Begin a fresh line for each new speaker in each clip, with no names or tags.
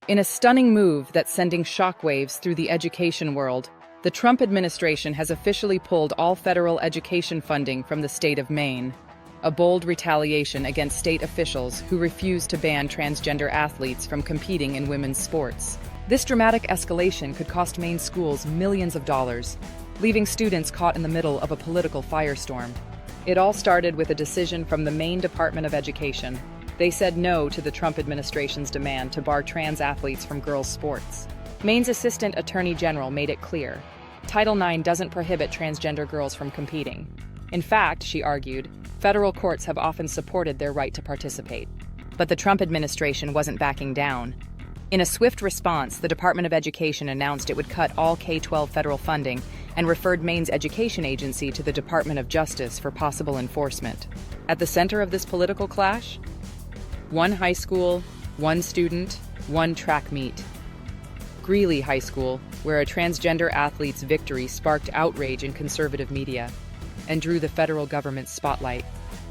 In a stunning move that's sending shockwaves through the education world, the Trump administration has officially pulled all federal education funding from the state of Maine, a bold retaliation against state officials who refuse to ban transgender athletes from competing in women's sports. This dramatic escalation could cost Maine schools millions of dollars, leaving students caught in the middle of a political firestorm. It all started with a decision from the Maine Department of Education. They said no to the Trump administration's demand to bar trans athletes from girls' sports. Maine's Assistant Attorney General made it clear, Title IX doesn't prohibit transgender girls from competing. In fact, she argued, federal courts have often supported their right to participate. But the Trump administration wasn't backing down. In a swift response, the Department of Education announced it would cut all K-12 federal funding and referred Maine's education agency to the Department of Justice for possible enforcement. At the center of this political clash? One high school, one student, one track meet. Greeley High School, where a transgender athlete's victory sparked outrage in conservative media and drew the federal government's spotlight.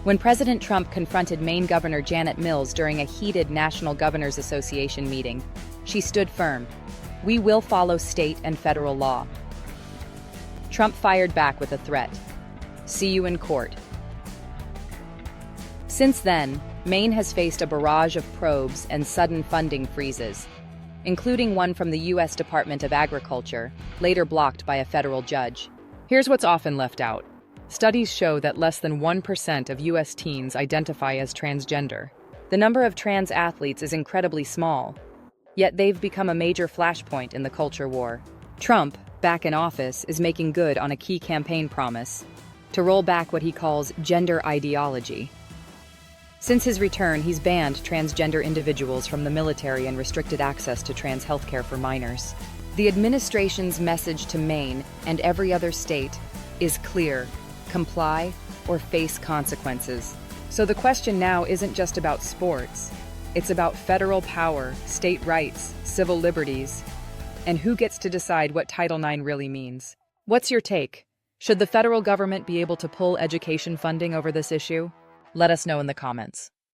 When President Trump confronted Maine Governor Janet Mills during a heated National Governors Association meeting, she stood firm. "We will follow state and federal law." Trump fired back with a threat. "See you in court." Since then, Maine has faced a barrage of probes and sudden funding freezes, including one from the U.S. Department of Agriculture, later blocked by a federal judge. Here's what's often left out. Studies show that less than 1% of U.S. teens identify as transgender. The number of trans athletes is incredibly small, yet they've become a major flashpoint in the culture war. Trump, back in office, is making good on a key campaign promise to roll back what he calls gender ideology. Since his return, he's banned transgender individuals from the military and restricted access to trans healthcare for minors. The administration's message to Maine and every other state is clear: comply or face consequences. So the question now isn't just about sports. It's about federal power, state rights, civil liberties, and who gets to decide what Title IX really means. What's your take? Should the federal government be able to pull education funding over this issue? Let us know in the comments.